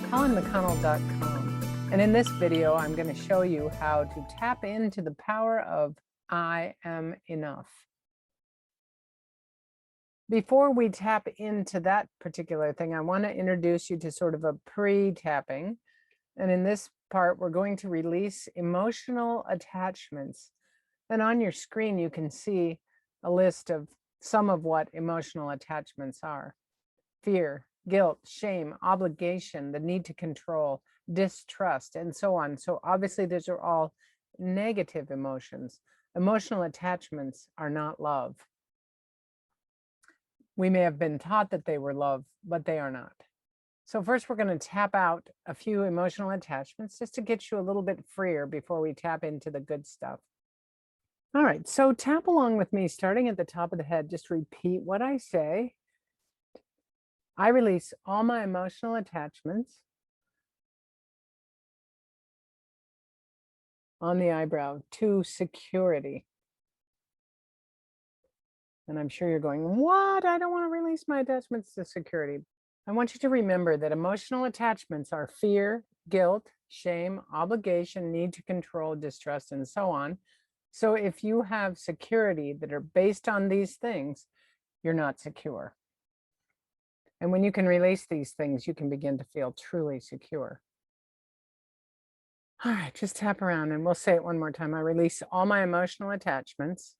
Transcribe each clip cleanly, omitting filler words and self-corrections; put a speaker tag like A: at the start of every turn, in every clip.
A: HelenMcConnell.com. And in this video, I'm going to show you how to tap into the power of I am enough. Before we tap into that particular thing, I want to introduce you to sort of a pre-tapping. And in this part, we're going to release emotional attachments. And on your screen, you can see a list of some of what emotional attachments are: fear, guilt, shame, obligation, the need to control, distrust, and so on. So obviously, those are all negative emotions. Emotional attachments are not love. We may have been taught that they were love, but they are not. So first, we're going to tap out a few emotional attachments just to get you a little bit freer before we tap into the good stuff. All right, so tap along with me, starting at the top of the head. Just repeat what I say. I release all my emotional attachments on the eyebrow to security. And I'm sure you're going, what? I don't want to release my attachments to security. I want you to remember that emotional attachments are fear, guilt, shame, obligation, need to control, distrust, and so on. So if you have security that are based on these things, you're not secure. And when you can release these things, you can begin to feel truly secure. All right, just tap around and we'll say it one more time. I release all my emotional attachments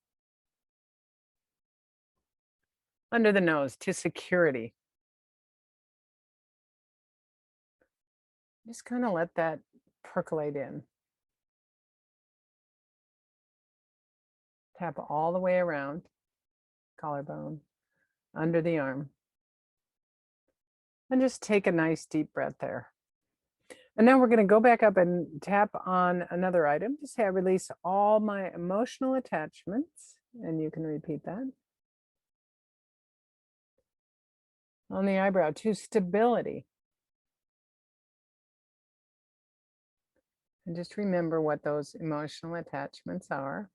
A: under the nose to security. Just kind of let that percolate in. Tap all the way around, collarbone, under the arm. And just take a nice deep breath there. And now we're going to go back up and tap on another item. Just say, I release all my emotional attachments. And you can repeat that. On the eyebrow to stability. And just remember what those emotional attachments are.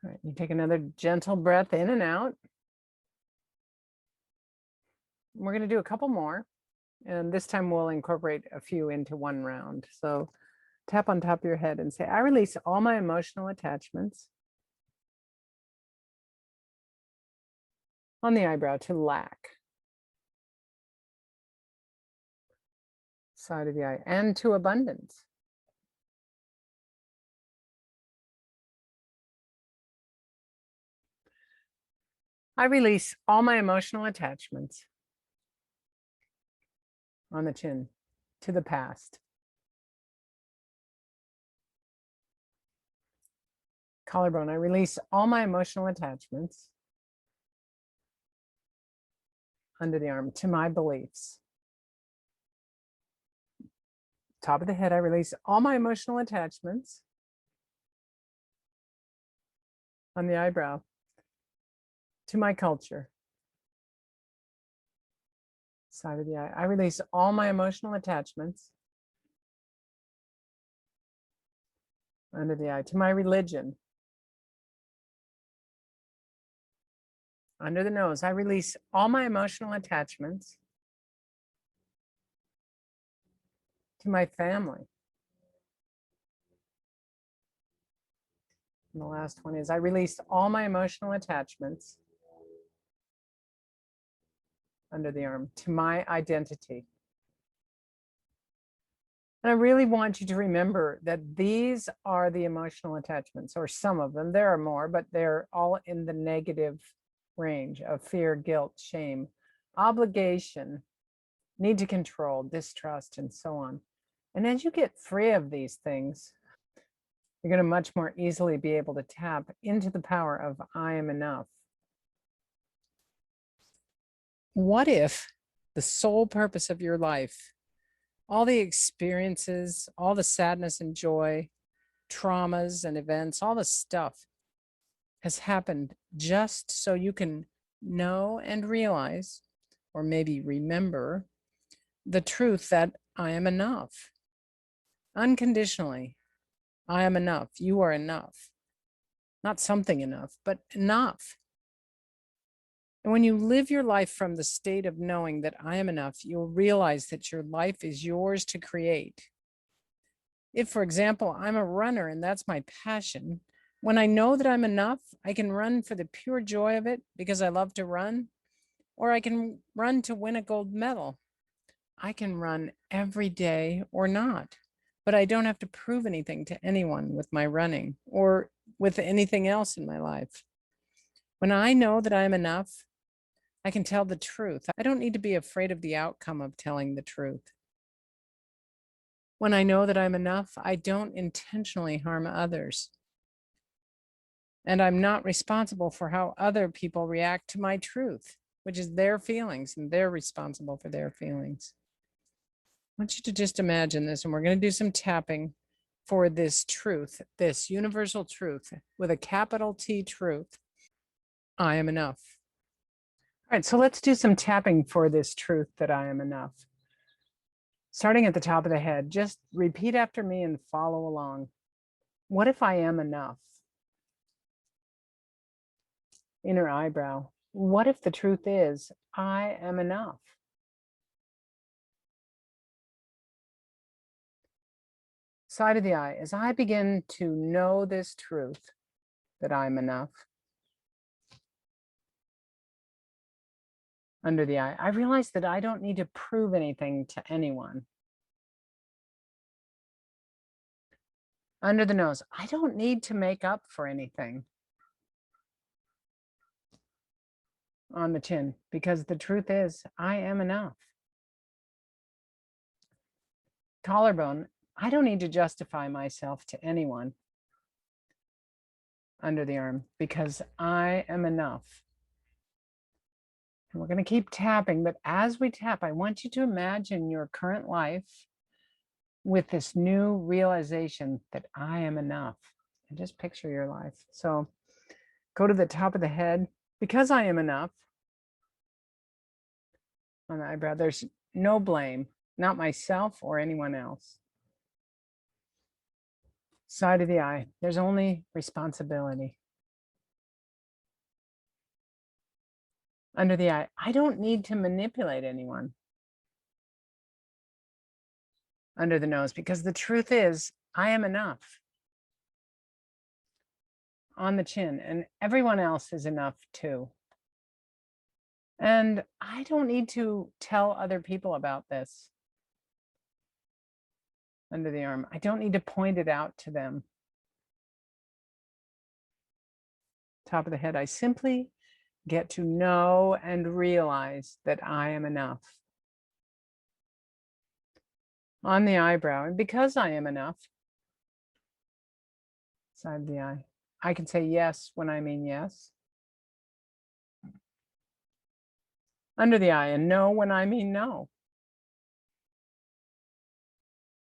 A: All right, you take another gentle breath in and out. We're going to do a couple more. And this time we'll incorporate a few into one round. So tap on top of your head and say, I release all my emotional attachments on the eyebrow to lack. Side of the eye, and to abundance. I release all my emotional attachments on the chin to the past. Collarbone, I release all my emotional attachments under the arm to my beliefs. Top of the head, I release all my emotional attachments on the eyebrow to my culture. Side of the eye, I release all my emotional attachments under the eye to my religion. Under the nose, I release all my emotional attachments to my family. And the last one is, I release all my emotional attachments under the arm to my identity. And I really want you to remember that these are the emotional attachments, or some of them. There are more, but they're all in the negative range of fear, guilt, shame, obligation, need to control, distrust, and so on. And as you get free of these things, you're going to much more easily be able to tap into the power of I am enough. What if the sole purpose of your life, all the experiences, all the sadness and joy, traumas and events, all the stuff has happened just so you can know and realize or maybe remember the truth that I am enough. Unconditionally, I am enough. You are enough. Not something enough, but enough. And when you live your life from the state of knowing that I am enough, you'll realize that your life is yours to create. If, for example, I'm a runner and that's my passion, when I know that I'm enough, I can run for the pure joy of it because I love to run, or I can run to win a gold medal. I can run every day or not, but I don't have to prove anything to anyone with my running or with anything else in my life. When I know that I'm enough, I can tell the truth. I don't need to be afraid of the outcome of telling the truth. When I know that I'm enough, I don't intentionally harm others. And I'm not responsible for how other people react to my truth, which is their feelings, and they're responsible for their feelings. I want you to just imagine this, and we're going to do some tapping for this truth, this universal truth with a capital T truth. I am enough. All right, so let's do some tapping for this truth that I am enough. Starting at the top of the head, just repeat after me and follow along. What if I am enough? Inner eyebrow. What if the truth is I am enough? Side of the eye. As I begin to know this truth that I'm enough, under the eye, I realize that I don't need to prove anything to anyone. Under the nose, I don't need to make up for anything. On the chin, because the truth is, I am enough. Collarbone, I don't need to justify myself to anyone. Under the arm, because I am enough. And we're going to keep tapping, but as we tap, I want you to imagine your current life with this new realization that I am enough. And just picture your life. So go to the top of the head. Because I am enough, on the eyebrow, there's no blame, not myself or anyone else. Side of the eye, there's only responsibility. Under the eye, I don't need to manipulate anyone. Under the nose, because the truth is, I am enough. On the chin, and everyone else is enough too. And I don't need to tell other people about this. Under the arm, I don't need to point it out to them. Top of the head, I simply get to know and realize that I am enough. On the eyebrow, and because I am enough, side of the eye, I can say yes when I mean yes. Under the eye, and no when I mean no.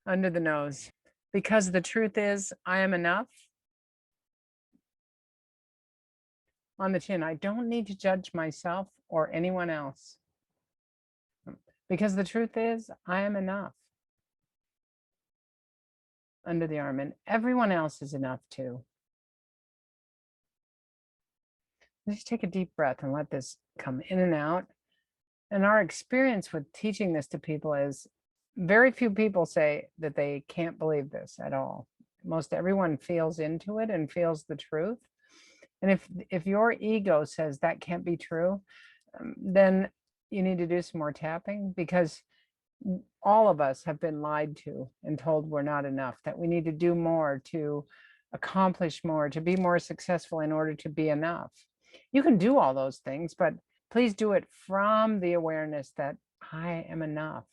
A: Under the nose, because the truth is I am enough. On the chin, I don't need to judge myself or anyone else. Because the truth is I am enough. Under the arm, and everyone else is enough too. Just take a deep breath and let this come in and out. And our experience with teaching this to people is very few people say that they can't believe this at all. Most everyone feels into it and feels the truth. And if your ego says that can't be true, then you need to do some more tapping, because all of us have been lied to and told we're not enough, that we need to do more, to accomplish more, to be more successful in order to be enough. You can do all those things, but please do it from the awareness that I am enough.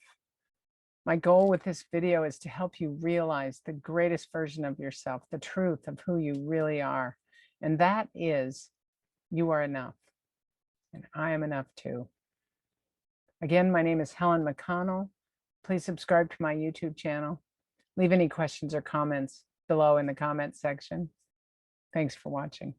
A: My goal with this video is to help you realize the greatest version of yourself, the truth of who you really are. And that is, you are enough. And I am enough too. Again, my name is Helen McConnell. Please subscribe to my YouTube channel. Leave any questions or comments below in the comments section. Thanks for watching.